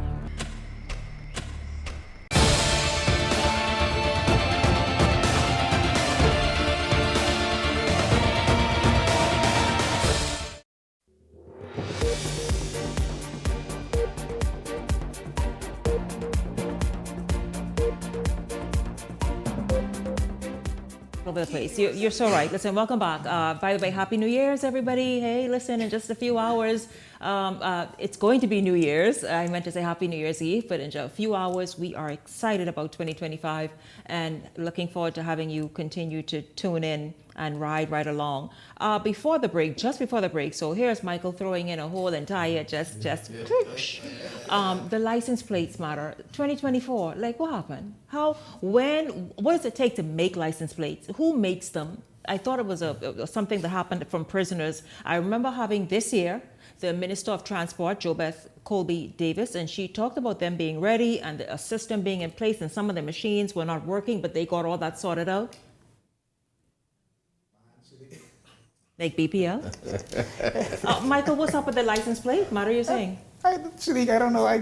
Over the place. You're so right. Listen, welcome back. By the way, Happy New Year's, everybody. Hey, listen, in just a few hours, it's going to be New Year's. I meant to say Happy New Year's Eve, but in just a few hours, we are excited about 2025 and looking forward to having you continue to tune in and ride right along. Just before the break, so here's Michael throwing in a whole entire the license plates matter. 2024, like what happened? What does it take to make license plates? Who makes them? I thought it was something that happened from prisoners. I remember having this year the Minister of Transport, JoBeth Colby Davis, and she talked about them being ready and a system being in place, and some of the machines were not working, but they got all that sorted out. Like BPL? Michael, what's up with the license plate? What are you saying? Shanique, I don't know. I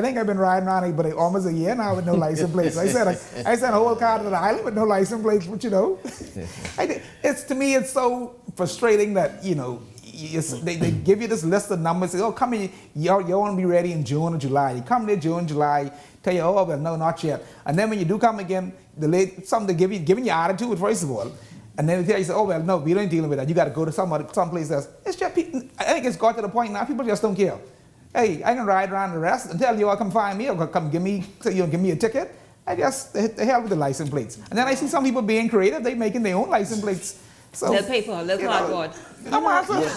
think I've been riding around but almost a year now with no license plates. I sent a whole car to the island with no license plates, but to me it's so frustrating that they give you this list of numbers. Say, oh, come in, you want to be ready in June or July. You come there June, July, tell you, oh well, no, not yet. And then when you do come again, giving you attitude first of all. And then they say, oh, well, no, we don't deal with that. You got to go to someplace else. It's just, I think it's got to the point now, people just don't care. Hey, I can ride around the rest and tell you all come find me or come give me a ticket. I just, the hell with the license plates. And then I see some people being creative, they making their own license plates. So, little paper, little cardboard.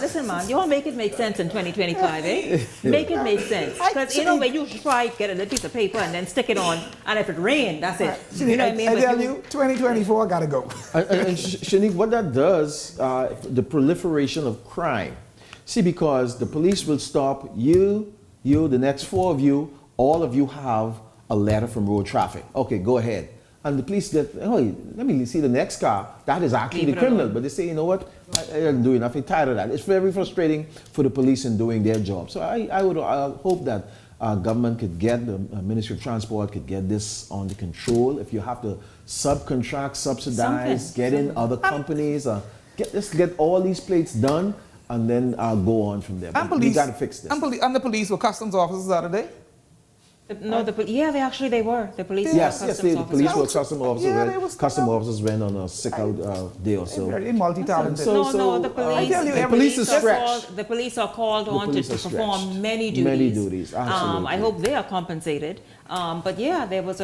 Listen, man, you all make it make sense in 2025, eh? Make it make sense. Because when you try get a little piece of paper and then stick it on, and if it rains, that's it. You know what I mean? I tell you, 2024 gotta go. And Shanique, what that does, the proliferation of crime. See, because the police will stop you, the next four of you, all of you have a letter from road traffic. Okay, go ahead. And the police get, oh, let me see the next car. That is actually the criminal. But they say, you know what, I didn't do enough. I'm tired of that. It's very frustrating for the police in doing their job. So I would hope that government could get, the Ministry of Transport could get this under control. If you have to subcontract, subsidize, get in other companies, let's get all these plates done and then go on from there. But we got to fix this. And the police were customs officers the other day? No, they were. The police were the police were customs officers. Customs officers went on a sick-out day or so. Very multi-talented. The police is stretched. The police are called on to perform many duties. Many duties, absolutely. I hope they are compensated. But yeah, there was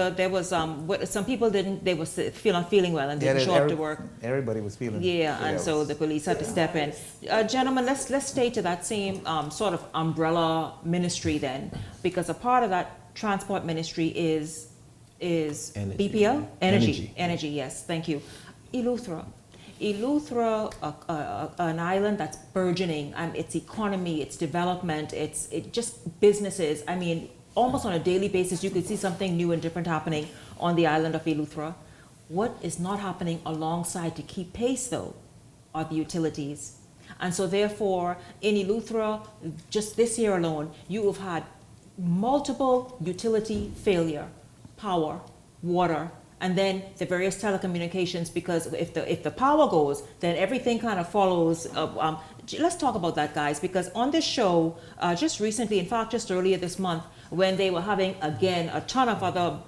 some people they were feeling well and didn't show up to work. Everybody was feeling. Yeah, and so the police had to step in. Gentlemen, let's stay to that same sort of umbrella ministry then, because a part of that transport ministry is energy. BPL? Energy, yes, thank you. Eleuthera, an island that's burgeoning, and its economy, its development, it's just businesses. I mean, almost on a daily basis, you could see something new and different happening on the island of Eleuthera. What is not happening alongside to keep pace, though, are the utilities. And so therefore, in Eleuthera, just this year alone, you have had multiple utility failure, power, water, and then the various telecommunications, because if the power goes, then everything kind of follows. Let's talk about that, guys, because on this show, just recently, in fact, just earlier this month, when they were having, again, a ton of other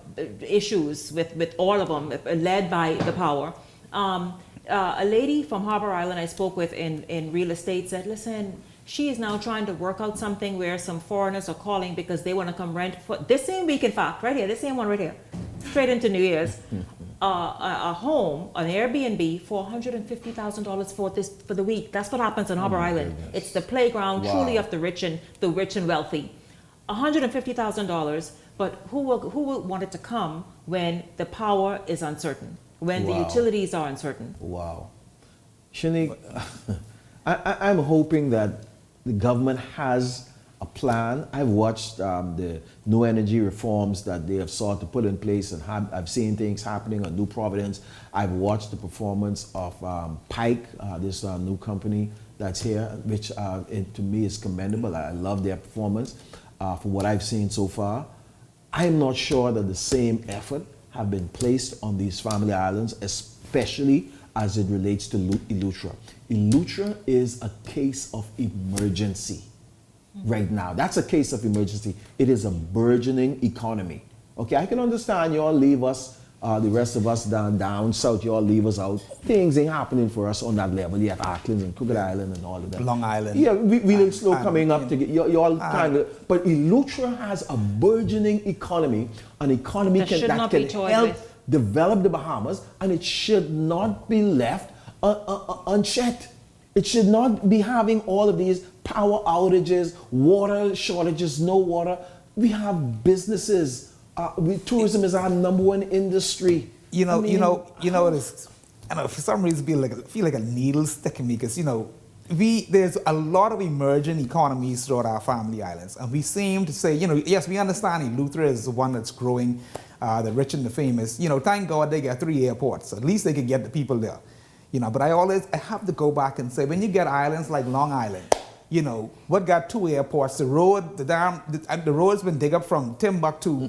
issues with all of them, led by the power, a lady from Harbor Island I spoke with in real estate said, listen, she is now trying to work out something where some foreigners are calling because they want to come rent for this same week, in fact, right here, this same one right here, straight into New Year's, a home, an Airbnb for $150,000 for the week. That's what happens on Harbor Island. Goodness. It's the playground truly of the rich and wealthy. $150,000, but who will want it to come when the power is uncertain, when the utilities are uncertain? Wow. Shanique, I'm hoping that the government has a plan. I've watched the new energy reforms that they have sought to put in place, and I've seen things happening on New Providence. I've watched the performance of Pike, this new company that's here, which to me is commendable. I love their performance for what I've seen so far. I'm not sure that the same effort have been placed on these family islands, especially as it relates to Eleuthera. Eleuthera is a case of emergency right now. That's a case of emergency. It is a burgeoning economy. Okay, I can understand you all leave us, the rest of us down south, you all leave us out. Things ain't happening for us on that level yet. Auckland and Crooked Island and all of that. Long Island. Yeah, we little slow coming up to get you all kind of. But Eleuthera has a burgeoning economy, an economy that can help develop the Bahamas, and it should not be left unchecked. It should not be having all of these power outages, water shortages, no water. We have businesses. Tourism is our #1 industry. You know, it is. I know for some reason feel like a needle sticking me, because there's a lot of emerging economies throughout our family islands, and we seem to say, yes, we understand Eleuthera is the one that's growing, the rich and the famous. Thank God they get 3 airports. At least they can get the people there. But I have to go back and say, when you get islands like Long Island, what got 2 airports? The road's been dig up from Timbuktu.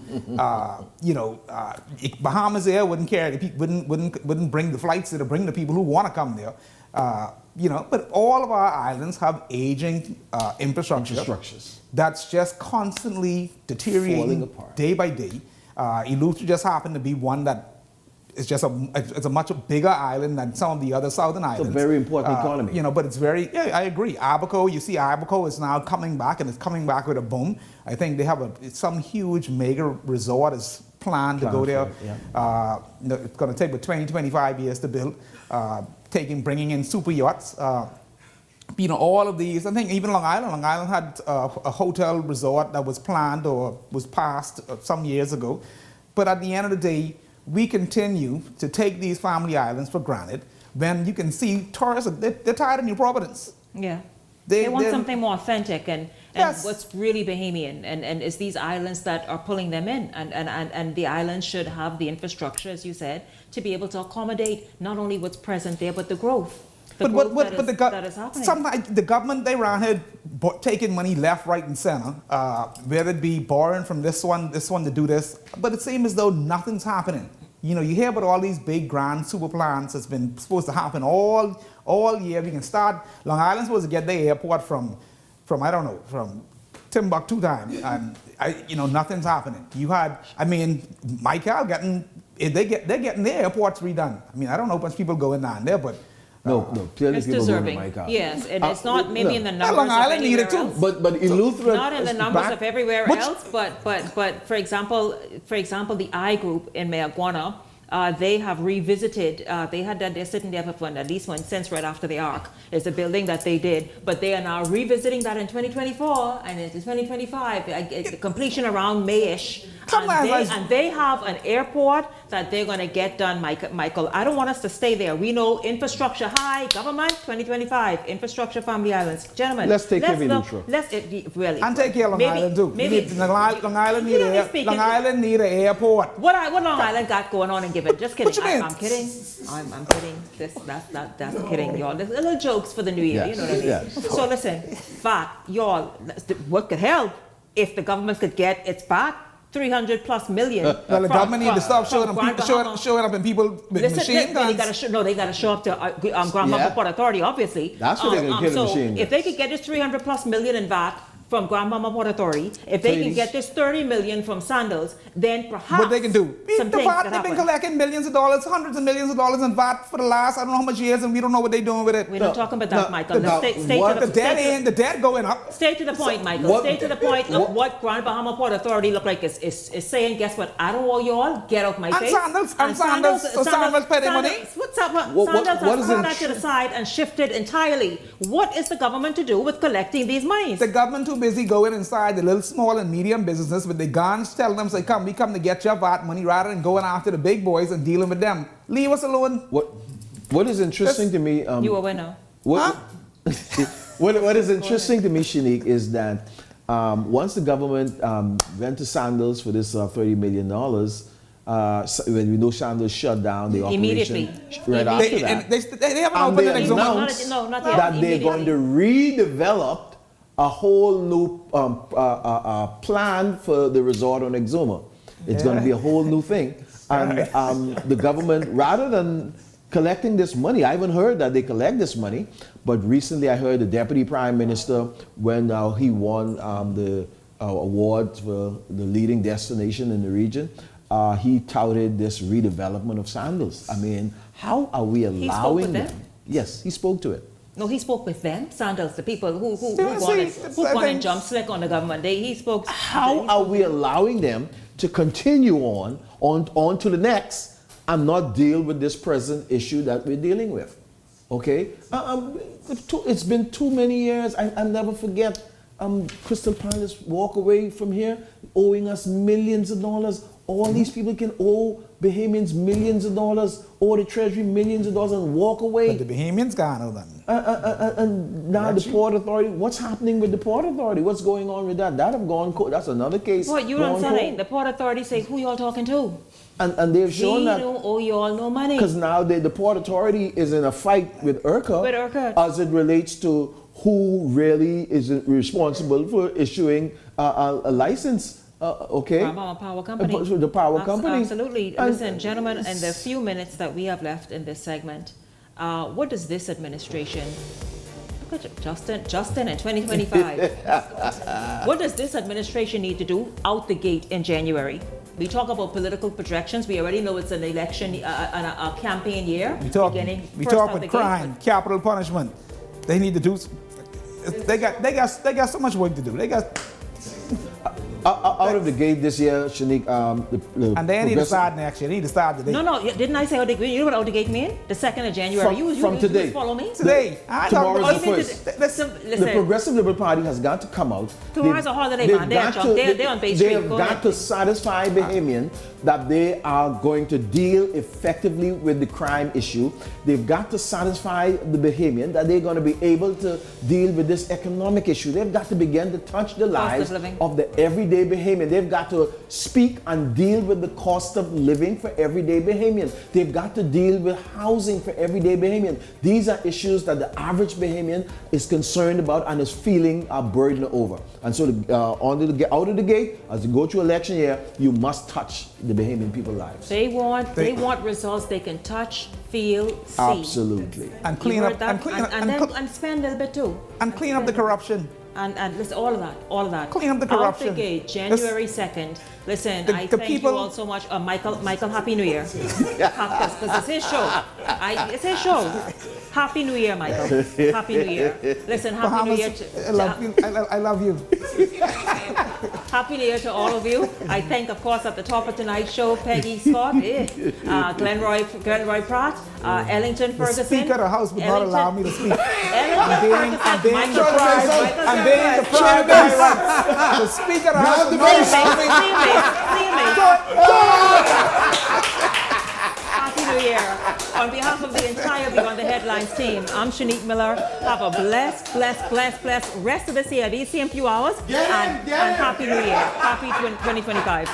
Bahamas Air wouldn't care. Wouldn't bring the flights to bring the people who want to come there. But all of our islands have aging infrastructures that's just constantly deteriorating, falling apart day by day. Eleuthera just happened to be one that it's a much bigger island than some of the other southern islands. It's a very important economy. But it's I agree. Abaco, you see Abaco is now coming back, and it's coming back with a boom. I think they have some huge mega resort is planned to go there. It's going to take 20-25 years to build, bringing in super yachts. All of these, I think even Long Island had a hotel resort that was planned or was passed some years ago. But at the end of the day, we continue to take these family islands for granted when you can see tourists, they're tired of New Providence. Yeah. They want something more authentic and what's really Bahamian, and it's these islands that are pulling them in, and the islands should have the infrastructure, as you said, to be able to accommodate not only what's present there, but the growth. That is happening. Sometimes the government, they around here taking money left, right, and center, whether it be borrowing from this one to do this, but it seems as though nothing's happening. You hear about all these big grand super plans that's been supposed to happen all year. We can start. Long Island's supposed to get their airport from Timbuktu time, and nothing's happening. Michael they're getting their airports redone. I don't know how much people going down there, but. Clearly it's people deserving. Going to Michael. Yes, and it's not maybe in the numbers Long of Island anywhere needed else. But Eleuthera Not in the numbers of everywhere else, but for example, the I Group in Mayaguana, they have revisited. They're sitting there for at least one since right after the Ark. It's a building that they did, but they are now revisiting that in 2024 and into 2025. The completion around May-ish. And they have an airport that they're going to get done, Michael. I don't want us to stay there. We know infrastructure high, government, 2025, infrastructure, family islands. Gentlemen, let's take care of Eleuthera. And take care of Long Island too. Long Island need an airport. What Long Island got going on in Gibbon? Just kidding. I'm kidding. I'm kidding. That's kidding, y'all. There's little jokes for the new year. You know what I mean? Yes. So listen, VAT, y'all, what could help if the government could get its VAT? 300+ million. Well, the government need to stop showing up in people with machine guns. They got to show up to Grand Mama Port Authority, obviously. That's what they're going to kill the machine guns. If they could get this 300+ million in VAT from Grand Mama Port Authority, if they can get this 30 million from Sandals, then perhaps what they can do. Some things VAT, they've been collecting millions of dollars, hundreds of millions of dollars in VAT for the last I don't know how much years, and we don't know what they're doing with it. We're not talking about that, Michael. The debt going up. Stay to the point, Michael. Stay to the point of what Grand Bahama Port Authority look like is saying, guess what? I don't owe you all. Get out my face. Sandals pay their money. What's up? Sandals has put that to the side and shifted entirely. What is the government to do with collecting these monies? The government too busy going inside the little small and medium businesses with the guns, telling them, say, we come to get your VAT money rather than going after the big boys and dealing with them. Leave us alone. What is interesting to me... you a winner. What is interesting to me, Shanique, is that once the government went to Sandals for this $30 million, when we know Sandals shut down the operation Immediately. right after that, they haven't opened it announced not yet. that they're going to redevelop a whole new plan for the resort on Exuma. It's going to be a whole new thing. And the government, rather than collecting this money, I haven't heard that they collect this money, but recently I heard the Deputy Prime Minister, when he won the award for the leading destination in the region, he touted this redevelopment of Sandals. I mean, how are we allowing them? Yes, he spoke to it. No, he spoke with them, Sandals, the people who want to jump slick on the government. He spoke. How are we allowing them to continue on to the next and not deal with this present issue that we're dealing with? Okay? It's been too many years. I'll never forget Crystal Palace walk away from here owing us millions of dollars. All these people can owe Bahamians millions of dollars, owe the Treasury millions of dollars, and walk away. But the Bahamians can't owe them. And now the Port Authority, what's happening with the Port Authority? What's going on with that? That have gone cold. That's another case. What, you don't say? The Port Authority say, who y'all talking to? And they've shown that. We don't owe you all no money. Because now the Port Authority is in a fight with IRCA. As it relates to who really is responsible for issuing a license. Okay. Power Company. The power company. Absolutely. Listen, gentlemen, in the few minutes that we have left in this segment, what does this administration, look at Justin in 2025, what does this administration need to do out the gate in January? We talk about political projections. We already know it's an election, a campaign year. We talk with crime, capital punishment. They need to do. They got so much work to do. They got. Out of the gate this year, Shanique, and they need to start next year. They need to start today. No, didn't I say out the gate? You know what out the gate mean? The 2nd of January. From today. You follow me? Today. Tomorrow's the first. Listen. The Progressive Liberal Party has got to come out. Tomorrow's a holiday, man. They're on Bay Street. They have got to satisfy Bahamian that they are going to deal effectively with the crime issue. They've got to satisfy the Bahamian that they're going to be able to deal with this economic issue. They've got to begin to touch the lives of the everyday Bahamian. They've got to speak and deal with the cost of living for everyday Bahamian. They've got to deal with housing for everyday Bahamian. These are issues that the average Bahamian is concerned about and is feeling a burden over. And so out of the gate, as you go through election year, you must touch the Bahamian people's lives. They want results they can touch, feel, see. Absolutely. And clean up and spend a little bit too. And clean up the corruption. And listen, all of that. Clean up the corruption. Out the gate, January 2nd. Listen, I thank you all so much. Michael, Happy New Year. Because it's his show. It's his show. Happy New Year, Michael. Happy New Year. Listen, Happy New Year. I love you. Happy New Year to all of you. I thank, of course, at the top of tonight's show, Peggy Scott, Glenroy Pratt, Ellington Ferguson. The Speaker of the House would not allow me to speak. I'm being deprived by rights. The Speaker of the House would not allow me. Happy New Year. On behalf of the entire Beyond the Headlines team, I'm Shanique Miller. Have a blessed rest of this year, these same few hours, and Happy New Year. Happy 2025.